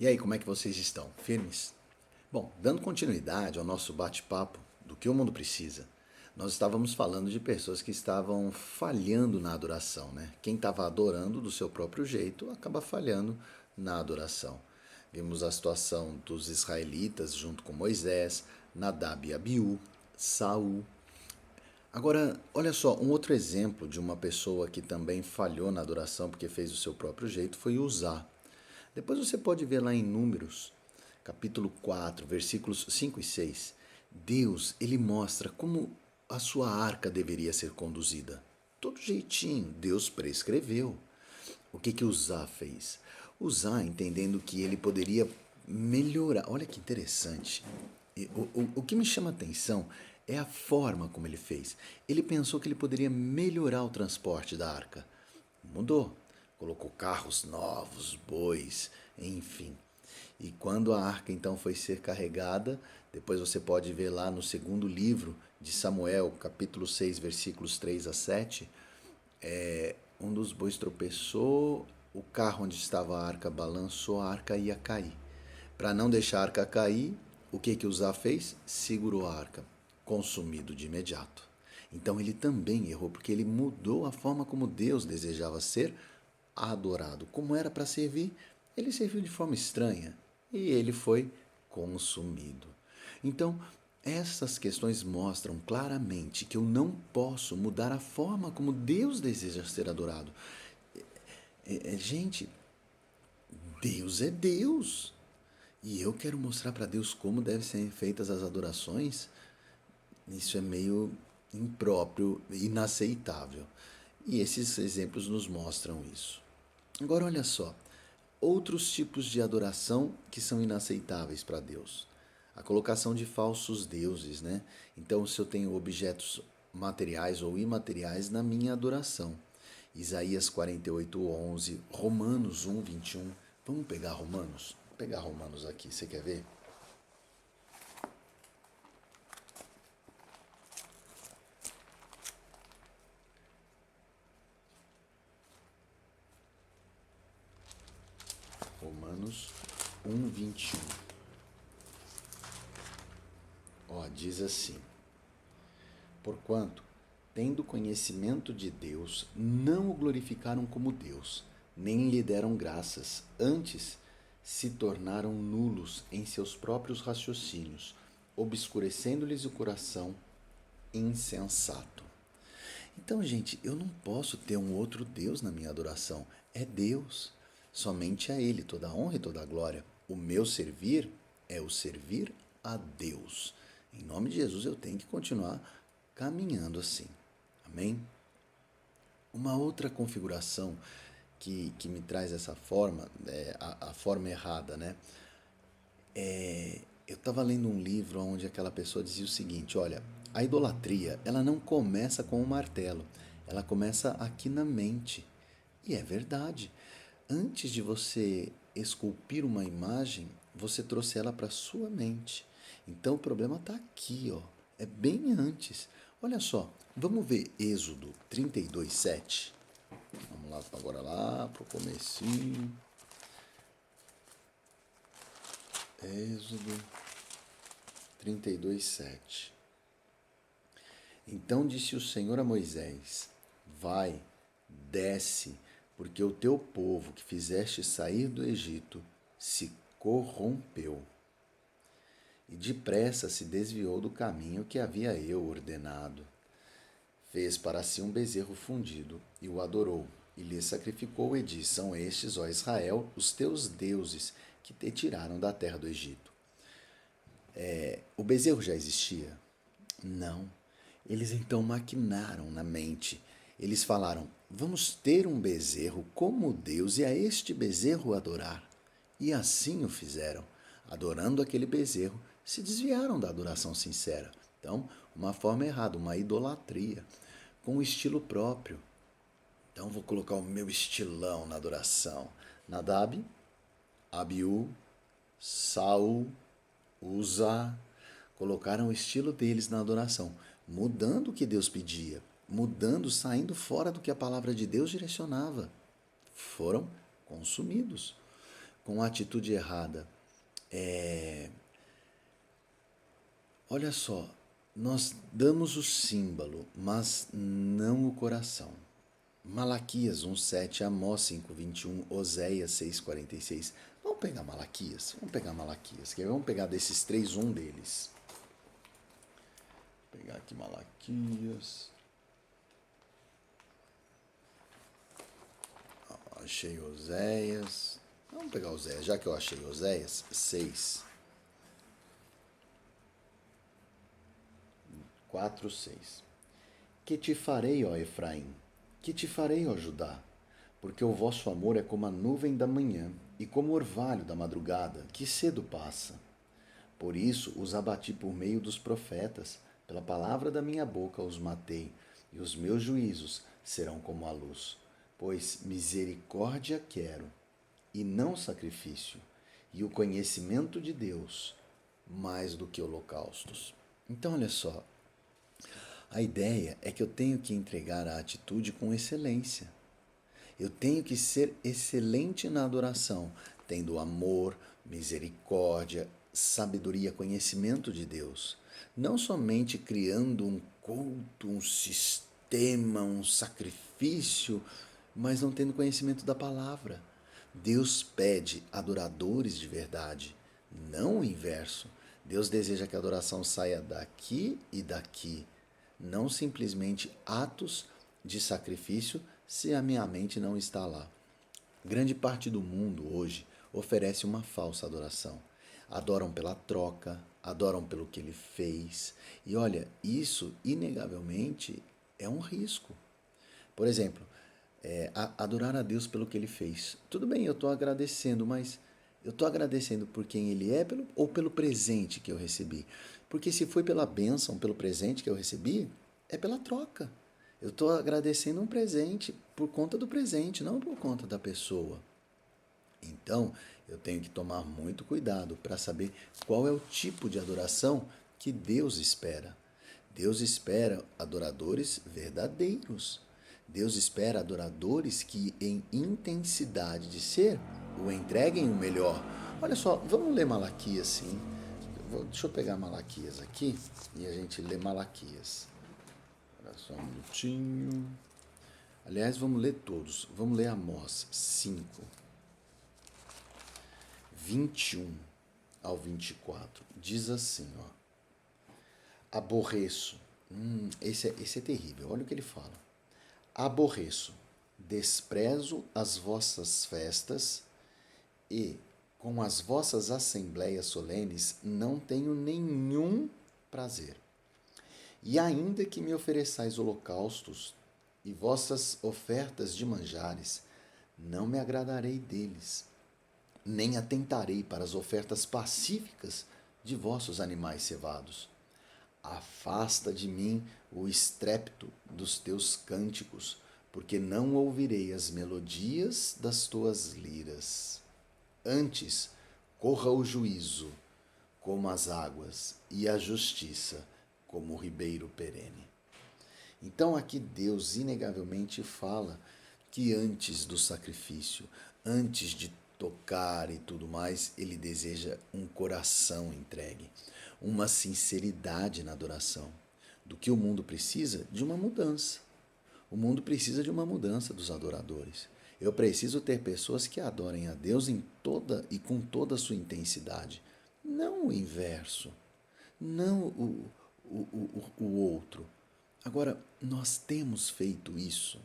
E aí, como é que vocês estão? Firmes? Bom, dando continuidade ao nosso bate-papo do que o mundo precisa, nós estávamos falando de pessoas que estavam falhando na adoração, né? Quem estava adorando do seu próprio jeito acaba falhando na adoração. Vimos a situação dos israelitas junto com Moisés, Nadab e Abiú, Saul. Agora, olha só, um outro exemplo de uma pessoa que também falhou na adoração porque fez do seu próprio jeito foi Uzá. Depois você pode ver lá em Números, capítulo 4, versículos 5 e 6. Deus, ele mostra como a sua arca deveria ser conduzida. Todo jeitinho, Deus prescreveu. O que Uzá fez? Uzá, entendendo que ele poderia melhorar. Olha que interessante. O que me chama a atenção é a forma como ele fez. Ele pensou que ele poderia melhorar o transporte da arca. Mudou. Colocou carros novos, bois, enfim. E quando a arca então foi ser carregada, depois você pode ver lá no segundo livro de Samuel, capítulo 6, versículos 3 a 7, um dos bois tropeçou, o carro onde estava a arca balançou, a arca ia cair. Para não deixar a arca cair, o que Uzá fez? Segurou a arca, consumido de imediato. Então ele também errou, porque ele mudou a forma como Deus desejava ser adorado. Como era para servir, ele serviu de forma estranha e ele foi consumido. Então, essas questões mostram claramente que eu não posso mudar a forma como Deus deseja ser adorado. Gente, Deus é Deus. E eu quero mostrar para Deus como devem ser feitas as adorações. Isso é meio impróprio, inaceitável. E esses exemplos nos mostram isso. Agora olha só, outros tipos de adoração que são inaceitáveis para Deus. A colocação de falsos deuses, né? Então, se eu tenho objetos materiais ou imateriais na minha adoração. Isaías 48:11, Romanos 1:21. Vamos pegar Romanos? Vou pegar Romanos aqui, você quer ver? Romanos 1:21. Ó, diz assim: Porquanto, tendo conhecimento de Deus, não o glorificaram como Deus, nem lhe deram graças, antes se tornaram nulos em seus próprios raciocínios, obscurecendo-lhes o coração insensato. Então, gente, eu não posso ter um outro Deus na minha adoração. É Deus. Somente a Ele toda a honra e toda a glória. O meu servir é o servir a Deus. Em nome de Jesus eu tenho que continuar caminhando assim. Amém? Uma outra configuração que me traz essa forma, a forma errada, né? Eu estava lendo um livro onde aquela pessoa dizia o seguinte: olha, a idolatria ela não começa com um martelo, ela começa aqui na mente. E é verdade. Antes de você esculpir uma imagem, você trouxe ela para sua mente. Então o problema está aqui, ó. É bem antes. Olha só, vamos ver Êxodo 32:7. Vamos lá agora lá para o comecinho. Êxodo 32:7. Então disse o Senhor a Moisés: Vai, desce, porque o teu povo que fizeste sair do Egito se corrompeu. E depressa se desviou do caminho que havia eu ordenado. Fez para si um bezerro fundido e o adorou, e lhe sacrificou e disse: São estes, ó Israel, os teus deuses que te tiraram da terra do Egito. O bezerro já existia? Não. Eles então maquinaram na mente. Eles falaram: vamos ter um bezerro como Deus e a este bezerro adorar. E assim o fizeram. Adorando aquele bezerro, se desviaram da adoração sincera. Então, uma forma errada, uma idolatria, com um estilo próprio. Então, vou colocar o meu estilão na adoração. Nadab, Abiú, Saul, Uzá, colocaram o estilo deles na adoração, mudando o que Deus pedia, mudando, saindo fora do que a palavra de Deus direcionava. Foram consumidos. com a atitude errada. Olha só, nós damos o símbolo, mas não o coração. Malaquias 1,7, Amós 5,21, Oséias 6,46. Vamos pegar Malaquias? Vamos pegar desses três, um deles. Vou pegar aqui Malaquias. Achei Oséias. Vamos pegar Oséias, já que eu achei Oséias 6. 4, 6. Que te farei, ó Efraim? Que te farei, ó Judá? Porque o vosso amor é como a nuvem da manhã e como o orvalho da madrugada, que cedo passa. Por isso os abati por meio dos profetas, pela palavra da minha boca os matei, e os meus juízos serão como a luz. Pois misericórdia quero, e não sacrifício, e o conhecimento de Deus, mais do que holocaustos. Então, olha só, a ideia é que eu tenho que entregar a atitude com excelência. Eu tenho que ser excelente na adoração, tendo amor, misericórdia, sabedoria, conhecimento de Deus. Não somente criando um culto, um sistema, um sacrifício, mas não tendo conhecimento da palavra. Deus pede adoradores de verdade, não o inverso. Deus deseja que a adoração saia daqui e daqui, não simplesmente atos de sacrifício se a minha mente não está lá. Grande parte do mundo hoje oferece uma falsa adoração. Adoram pela troca, adoram pelo que ele fez. E olha, isso inegavelmente é um risco. Por exemplo, adorar a Deus pelo que ele fez. Tudo bem, eu estou agradecendo, mas eu estou agradecendo por quem ele é ou pelo presente que eu recebi. Porque se foi pela bênção, pelo presente que eu recebi, é pela troca. Eu estou agradecendo um presente por conta do presente, não por conta da pessoa. Então, eu tenho que tomar muito cuidado para saber qual é o tipo de adoração que Deus espera. Deus espera adoradores verdadeiros. Deus espera adoradores que, em intensidade de ser, o entreguem o melhor. Olha só, vamos ler Malaquias, sim. Deixa eu pegar Malaquias aqui e a gente lê Malaquias. Olha só um minutinho. Aliás, vamos ler todos. Vamos ler Amós 5, 21 ao 24. Diz assim, ó. Aborreço. Esse é terrível. Olha o que ele fala. Aborreço, desprezo as vossas festas e com as vossas assembleias solenes não tenho nenhum prazer. E ainda que me ofereçais holocaustos e vossas ofertas de manjares, não me agradarei deles, nem atentarei para as ofertas pacíficas de vossos animais cevados. Afasta de mim o estrépito dos teus cânticos, porque não ouvirei as melodias das tuas liras. Antes, corra o juízo como as águas e a justiça como o ribeiro perene. Então aqui Deus inegavelmente fala que antes do sacrifício, antes de tocar e tudo mais, ele deseja um coração entregue, uma sinceridade na adoração. Do que o mundo precisa? De uma mudança. O mundo precisa de uma mudança dos adoradores. Eu preciso ter pessoas que adorem a Deus em toda e com toda a sua intensidade. Não o inverso. Não o outro. Agora, nós temos feito isso.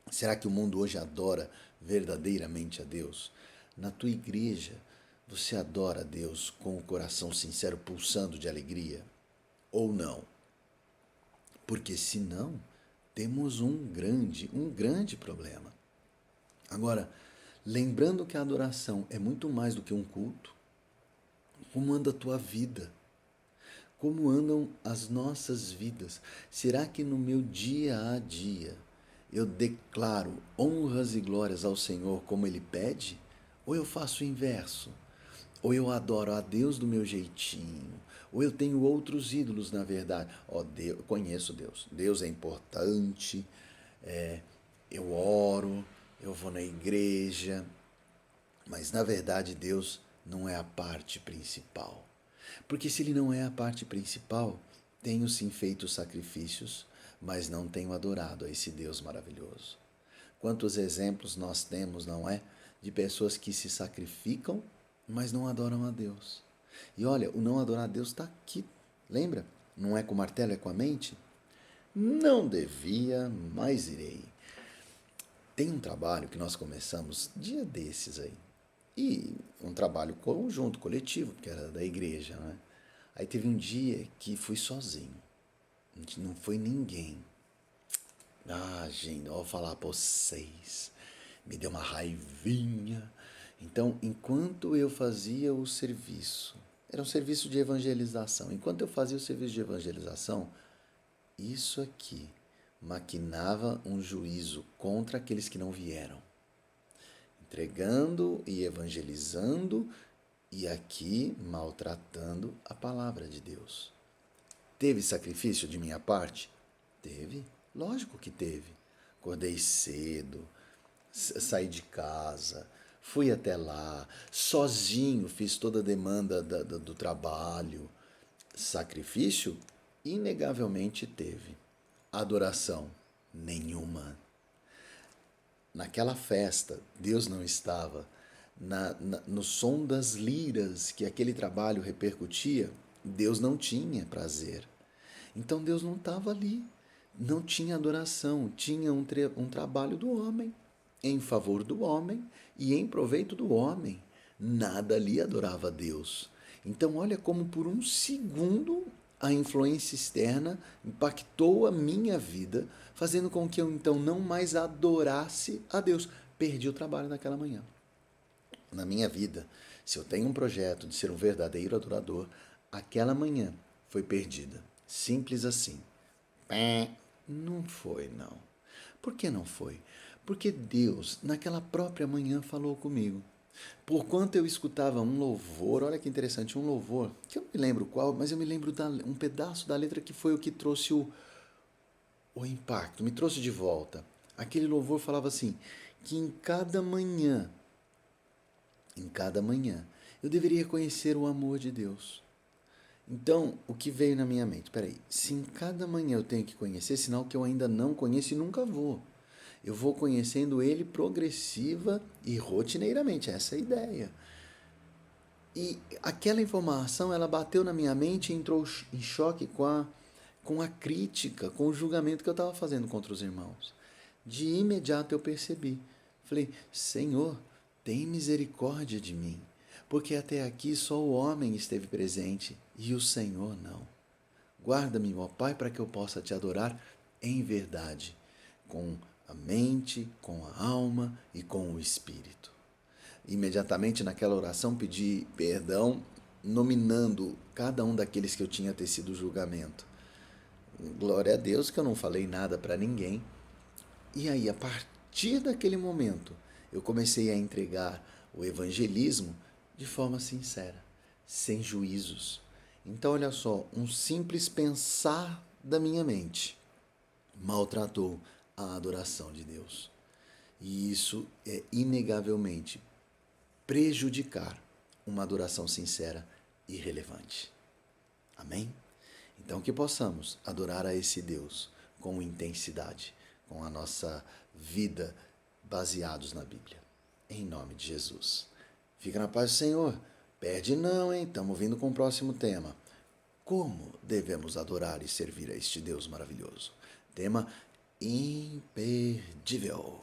Será que o mundo hoje adora verdadeiramente a Deus? Na tua igreja, você adora a Deus com o coração sincero pulsando de alegria? Ou não? Porque se não, temos um grande problema. Agora, lembrando que a adoração é muito mais do que um culto, como anda a tua vida? Como andam as nossas vidas? Será que no meu dia a dia eu declaro honras e glórias ao Senhor como Ele pede? Ou eu faço o inverso? Ou eu adoro a Deus do meu jeitinho? Ou eu tenho outros ídolos, na verdade? Deus, eu conheço Deus. Deus é importante, eu oro, eu vou na igreja, Mas na verdade Deus não é a parte principal. Porque se ele não é a parte principal, tenho sim feito sacrifícios, mas não tenho adorado a esse Deus maravilhoso. Quantos exemplos nós temos, não é? De pessoas que se sacrificam, mas não adoram a Deus. E olha, o não adorar a Deus está aqui. Lembra? Não é com o martelo, é com a mente? Não devia, mas irei. Tem um trabalho que nós começamos dia desses aí. E um trabalho conjunto, coletivo, porque era da igreja, né? Aí teve um dia que fui sozinho. Não foi ninguém. Ah, gente, eu vou falar pra vocês. Me deu uma raivinha. Então, enquanto eu fazia o serviço, era um serviço de evangelização. Enquanto eu fazia o serviço de evangelização, isso aqui maquinava um juízo contra aqueles que não vieram, entregando e evangelizando e aqui maltratando a palavra de Deus. Teve sacrifício de minha parte? Teve, lógico que teve. Acordei cedo, saí de casa, fui até lá, sozinho fiz toda a demanda do trabalho. Sacrifício? Inegavelmente teve. Adoração? Nenhuma. Naquela festa, Deus não estava. No som das liras que aquele trabalho repercutia, Deus não tinha prazer. Então Deus não estava ali. Não tinha adoração, tinha um trabalho do homem, em favor do homem e em proveito do homem. Nada ali adorava a Deus. Então, olha como por um segundo a influência externa impactou a minha vida, fazendo com que eu então não mais adorasse a Deus. Perdi o trabalho naquela manhã. Na minha vida, se eu tenho um projeto de ser um verdadeiro adorador, aquela manhã foi perdida. Simples assim. Não foi, não. Por que não foi? Porque Deus, naquela própria manhã, falou comigo. Porquanto eu escutava um louvor, olha que interessante, um louvor, que eu não me lembro qual, mas eu me lembro um pedaço da letra que foi o que trouxe o impacto, me trouxe de volta. Aquele louvor falava assim, que em cada manhã, eu deveria conhecer o amor de Deus. Então, o que veio na minha mente? Peraí, se em cada manhã eu tenho que conhecer, sinal que eu ainda não conheço e nunca vou. Eu vou conhecendo ele progressiva e rotineiramente, essa é a ideia. E aquela informação, ela bateu na minha mente e entrou em choque com a crítica, com o julgamento que eu estava fazendo contra os irmãos. De imediato eu percebi. Falei, Senhor, tem misericórdia de mim, porque até aqui só o homem esteve presente e o Senhor não. Guarda-me, ó Pai, para que eu possa te adorar em verdade, com a mente, com a alma e com o espírito. Imediatamente naquela oração pedi perdão, nominando cada um daqueles que eu tinha tecido julgamento. Glória a Deus que eu não falei nada para ninguém. E aí, a partir daquele momento, eu comecei a entregar o evangelismo de forma sincera, sem juízos. Então, olha só, um simples pensar da minha mente maltratou a adoração de Deus. E isso é inegavelmente prejudicar uma adoração sincera e relevante. Amém? Então que possamos adorar a esse Deus com intensidade, com a nossa vida baseados na Bíblia. Em nome de Jesus. Fica na paz do Senhor. Perde não, hein? Estamos vindo com o próximo tema. Como devemos adorar e servir a este Deus maravilhoso? Tema imperdível.